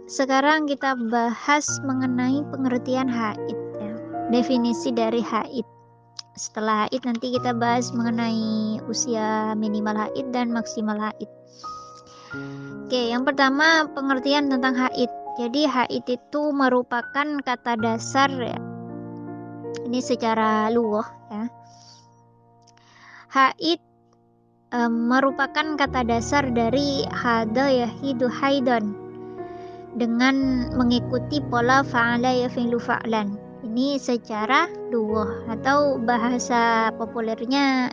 Sekarang kita bahas mengenai pengertian haid ya. Definisi dari haid. Setelah haid nanti kita bahas mengenai usia minimal haid dan maksimal haid. Oke, yang pertama pengertian tentang haid. Jadi haid itu merupakan kata dasar ya. Ini secara lughah ya. Haid merupakan kata dasar dari hada yahidu haidan dengan mengikuti pola fa'ala yafi'lu fa'lan. Ini secara lughah atau bahasa populernya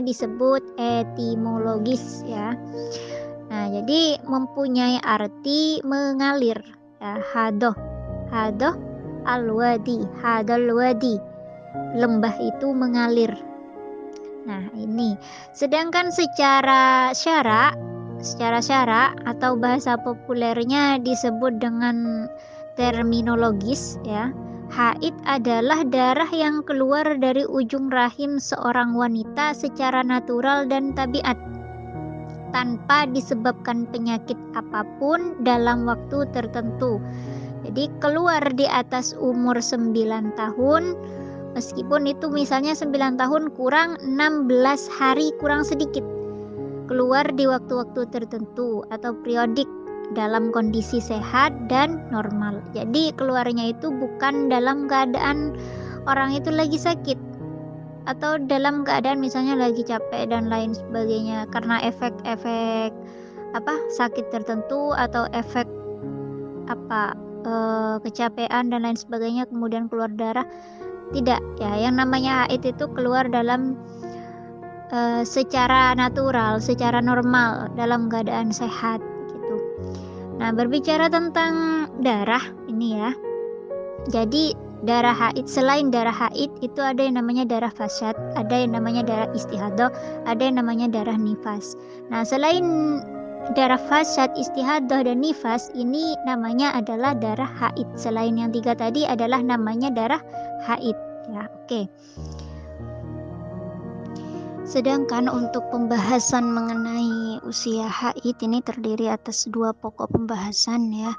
disebut etimologis ya. Nah, jadi mempunyai arti mengalir ya. Hadoh al-wadi, hadal wadi, lembah itu mengalir. Nah, ini. Sedangkan secara syara atau bahasa populernya disebut dengan terminologis ya. Haid adalah darah yang keluar dari ujung rahim seorang wanita secara natural dan tabiat tanpa disebabkan penyakit apapun dalam waktu tertentu. Jadi keluar di atas umur 9 tahun, meskipun itu misalnya 9 tahun kurang 16 hari kurang sedikit. Keluar di waktu-waktu tertentu atau periodik dalam kondisi sehat dan normal. Jadi keluarnya itu bukan dalam keadaan orang itu lagi sakit atau dalam keadaan misalnya lagi capek dan lain sebagainya karena efek-efek sakit tertentu atau efek kecapean dan lain sebagainya kemudian keluar darah. Tidak ya, yang namanya haid itu keluar dalam secara natural, secara normal dalam keadaan sehat gitu. Nah, berbicara tentang darah ini ya. Jadi darah haid, selain darah haid itu ada yang namanya darah fasad, ada yang namanya darah istihadah, ada yang namanya darah nifas. Nah, selain darah fasad, istihadah, dan nifas ini namanya adalah darah haid. Selain yang 3 tadi adalah namanya darah haid ya. Oke. Sedangkan untuk pembahasan mengenai usia haid ini terdiri atas 2 pokok pembahasan ya.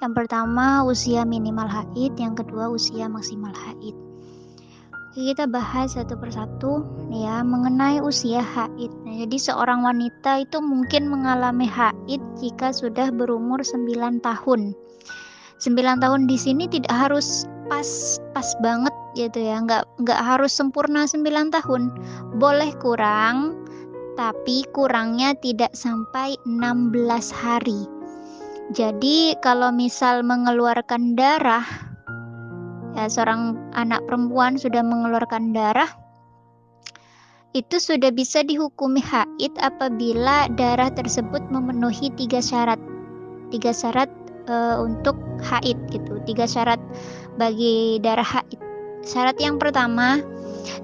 Yang pertama usia minimal haid, yang kedua usia maksimal haid. Kita bahas satu persatu ya mengenai usia haid. Nah, jadi seorang wanita itu mungkin mengalami haid jika sudah berumur 9 tahun. 9 tahun di sini tidak harus pas banget gitu ya, nggak harus sempurna 9 tahun. Boleh kurang, tapi kurangnya tidak sampai 16 hari. Jadi kalau misal mengeluarkan darah ya, seorang anak perempuan sudah mengeluarkan darah, itu sudah bisa dihukumi haid apabila darah tersebut memenuhi 3 syarat. 3 syarat untuk haid gitu. 3 syarat bagi darah haid. Syarat yang pertama,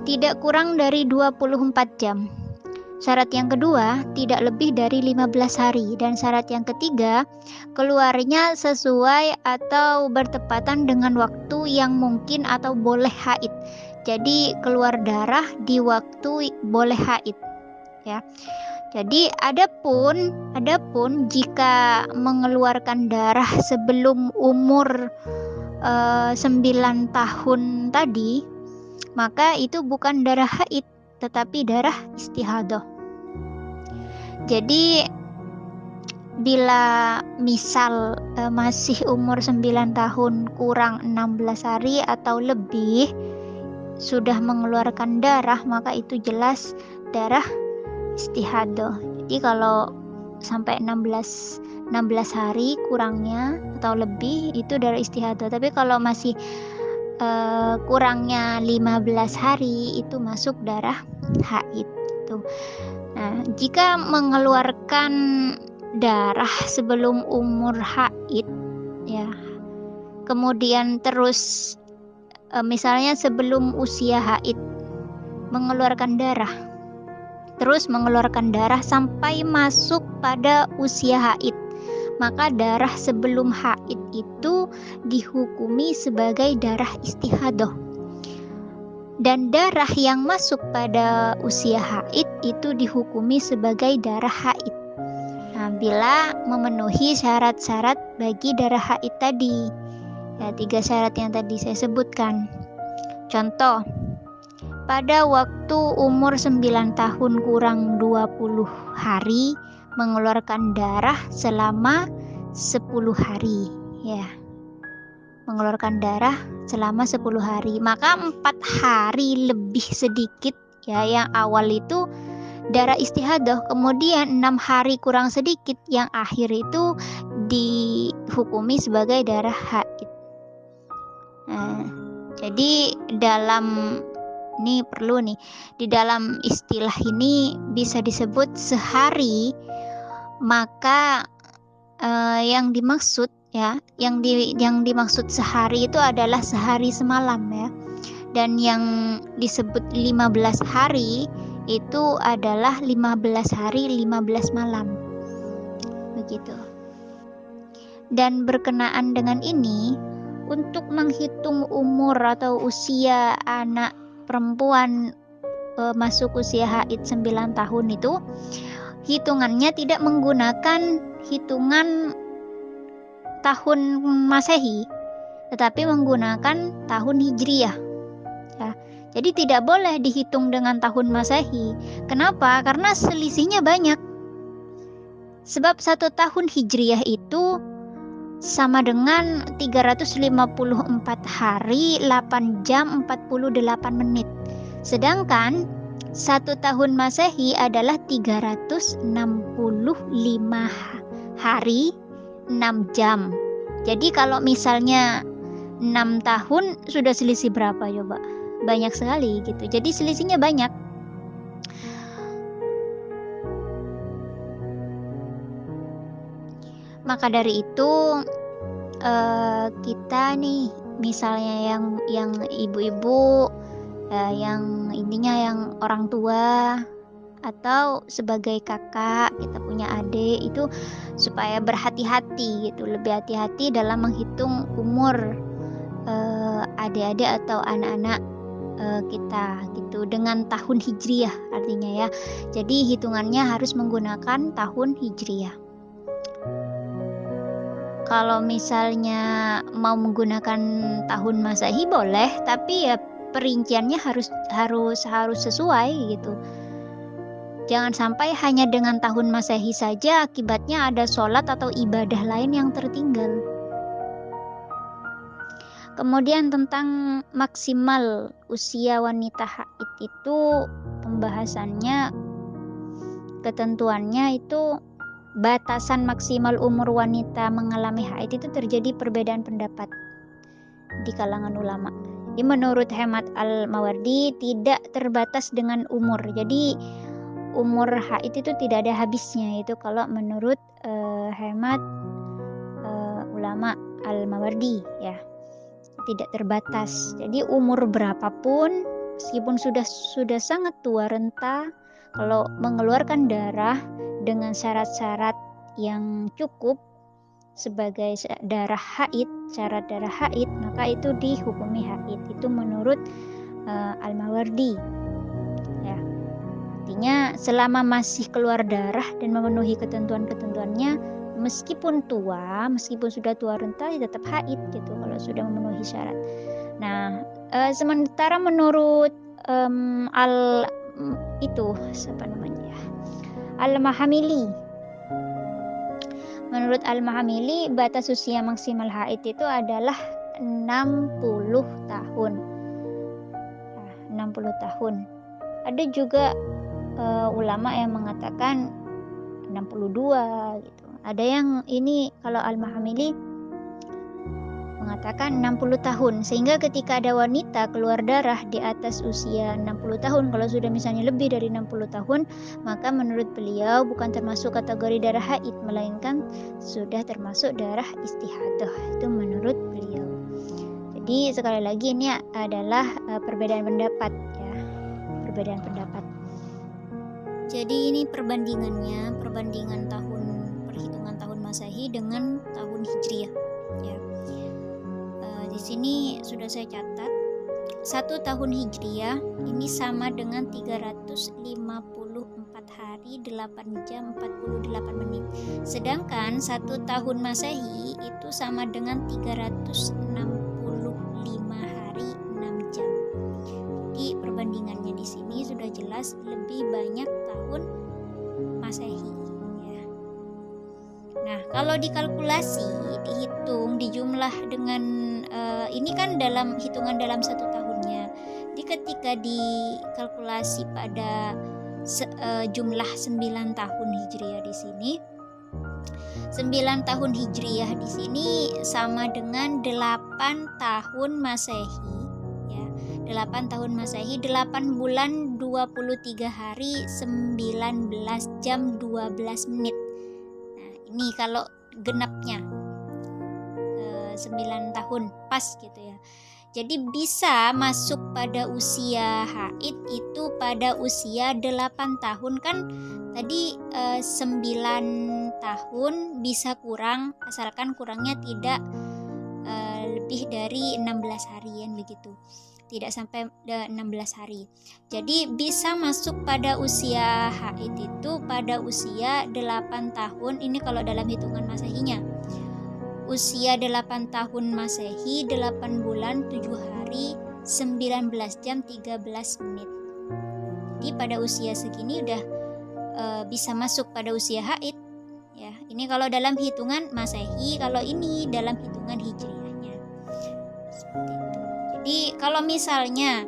tidak kurang dari 24 jam. Syarat yang kedua, tidak lebih dari 15 hari. Dan syarat yang ketiga, keluarnya sesuai atau bertepatan dengan waktu yang mungkin atau boleh haid. Jadi keluar darah di waktu boleh haid ya. Jadi adapun jika mengeluarkan darah sebelum umur 9 tahun tadi, maka itu bukan darah haid tetapi darah istihadah. Jadi bila misal masih umur 9 tahun kurang 16 hari atau lebih sudah mengeluarkan darah, maka itu jelas darah istihadah. Jadi kalau sampai 16 hari kurangnya atau lebih itu darah istihadah. Tapi kalau masih kurangnya 15 hari itu masuk darah haid gitu. Nah, jika mengeluarkan darah sebelum umur haid ya, kemudian terus misalnya sebelum usia haid mengeluarkan darah, terus mengeluarkan darah sampai masuk pada usia haid, maka darah sebelum haid itu dihukumi sebagai darah istihadah. Dan darah yang masuk pada usia haid itu dihukumi sebagai darah haid. Nah, apabila memenuhi syarat-syarat bagi darah haid tadi. Ya, 3 syarat yang tadi saya sebutkan. Contoh, pada waktu umur 9 tahun kurang 20 hari mengeluarkan darah selama 10 hari, ya. Mengeluarkan darah selama 10 hari, maka 4 hari lebih sedikit ya yang awal itu darah istihadah, kemudian 6 hari kurang sedikit yang akhir itu dihukumi sebagai darah haid. Nah, jadi ini perlu nih, di dalam istilah ini bisa disebut sehari, maka yang dimaksud ya, yang dimaksud sehari itu adalah sehari semalam ya. Dan yang disebut 15 hari itu adalah 15 hari 15 malam. Begitu. Dan berkenaan dengan ini, untuk menghitung umur atau usia anak perempuan masuk usia haid 9 tahun itu, hitungannya tidak menggunakan hitungan tahun Masehi, tetapi menggunakan tahun Hijriyah. Ya, jadi tidak boleh dihitung dengan tahun Masehi. Kenapa? Karena selisihnya banyak. Sebab 1 tahun Hijriyah itu sama dengan 354 hari, 8 jam, 48 menit. Sedangkan 1 tahun Masehi adalah 365 hari, 6 jam. Jadi kalau misalnya 6 tahun sudah selisih berapa coba? Banyak sekali gitu. Jadi selisihnya banyak. Maka dari itu kita nih misalnya yang ibu-ibu, yang intinya yang orang tua atau sebagai kakak, kita punya adik, itu supaya berhati-hati gitu, lebih hati-hati dalam menghitung umur adik-adik atau anak-anak kita gitu dengan tahun Hijriyah artinya ya. Jadi hitungannya harus menggunakan tahun Hijriyah. Kalau misalnya mau menggunakan tahun Masehi boleh, tapi ya perinciannya harus sesuai gitu. Jangan sampai hanya dengan tahun Masehi saja akibatnya ada sholat atau ibadah lain yang tertinggal. Kemudian tentang maksimal usia wanita haid itu pembahasannya, ketentuannya itu batasan maksimal umur wanita mengalami haid itu terjadi perbedaan pendapat di kalangan ulama. Jadi menurut hemat Al-Mawardi tidak terbatas dengan umur. Jadi umur haid itu tidak ada habisnya, itu kalau menurut hemat ulama Al-Mawardi ya. Tidak terbatas. Jadi umur berapapun meskipun sudah sangat tua renta, kalau mengeluarkan darah dengan syarat-syarat yang cukup sebagai darah haid, syarat darah haid, maka itu dihukumi haid. Itu menurut Al-Mawardi. Ya. Artinya selama masih keluar darah dan memenuhi ketentuan-ketentuannya, meskipun sudah tua renta, tetap haid gitu kalau sudah memenuhi syarat. Nah, sementara menurut Al-Mahamili. Menurut Al-Mahamili, batas usia maksimal haid itu adalah 60 tahun. Nah, 60 tahun. Ada juga ulama yang mengatakan 62 gitu. Ada yang ini kalau Al-Mahamili mengatakan 60 tahun, sehingga ketika ada wanita keluar darah di atas usia 60 tahun, kalau sudah misalnya lebih dari 60 tahun, maka menurut beliau bukan termasuk kategori darah haid, melainkan sudah termasuk darah istihadah. Itu menurut beliau. Jadi sekali lagi ini adalah perbedaan pendapat ya, perbedaan pendapat. Jadi ini perbandingan perhitungan tahun Masehi dengan tahun Hijriyah ya. Di sini sudah saya catat 1 tahun Hijriyah ini sama dengan 354 hari 8 jam 48 menit. Sedangkan 1 tahun Masehi itu sama dengan 365 hari 6 jam. Jadi perbandingannya di sini sudah jelas lebih banyak tahun Masehi ya. Nah, kalau dikalkulasi, dihitung, dijumlah dengan ini kan dalam hitungan dalam 1 tahunnya. Jadi ketika dikalkulasi pada jumlah 9 tahun Hijriah di sini, 9 tahun Hijriah di sini sama dengan 8 tahun Masehi ya. 8 tahun Masehi, 8 bulan 23 hari 19 jam 12 menit. Nah, ini kalau genapnya 9 tahun pas gitu ya. Jadi bisa masuk pada usia haid itu pada usia 8 tahun kan tadi 9 tahun bisa kurang asalkan kurangnya tidak lebih dari 16 harian begitu. Tidak sampai 16 hari. Jadi bisa masuk pada usia haid itu pada usia 8 tahun. Ini kalau dalam hitungan Masehinya. Usia 8 tahun Masehi, 8 bulan 7 hari 19 jam 13 menit. Jadi pada usia segini udah bisa masuk pada usia haid ya. Ini kalau dalam hitungan Masehi, kalau ini dalam hitungan Hijriahnya. Seperti itu. Jadi kalau misalnya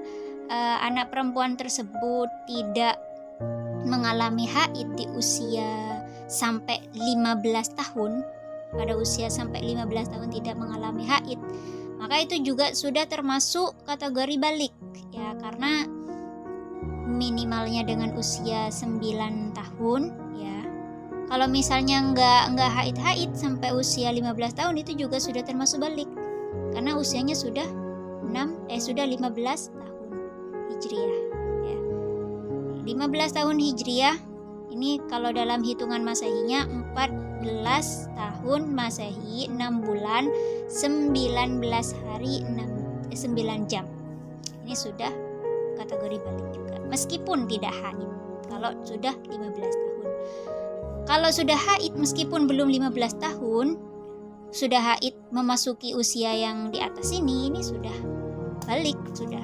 anak perempuan tersebut tidak mengalami haid di usia sampai 15 tahun, pada usia sampai 15 tahun tidak mengalami haid, maka itu juga sudah termasuk kategori balik ya, karena minimalnya dengan usia 9 tahun ya. Kalau misalnya nggak haid sampai usia 15 tahun itu juga sudah termasuk balik karena usianya sudah 15 tahun Hijriah ya. 15 tahun Hijriah ini kalau dalam hitungan Masehinya 14 tahun Masehi, 6 bulan 19 hari 9 jam. Ini sudah kategori balik juga meskipun tidak haid kalau sudah 15 tahun. Kalau sudah haid meskipun belum 15 tahun, sudah haid memasuki usia yang di atas ini sudah balik, sudah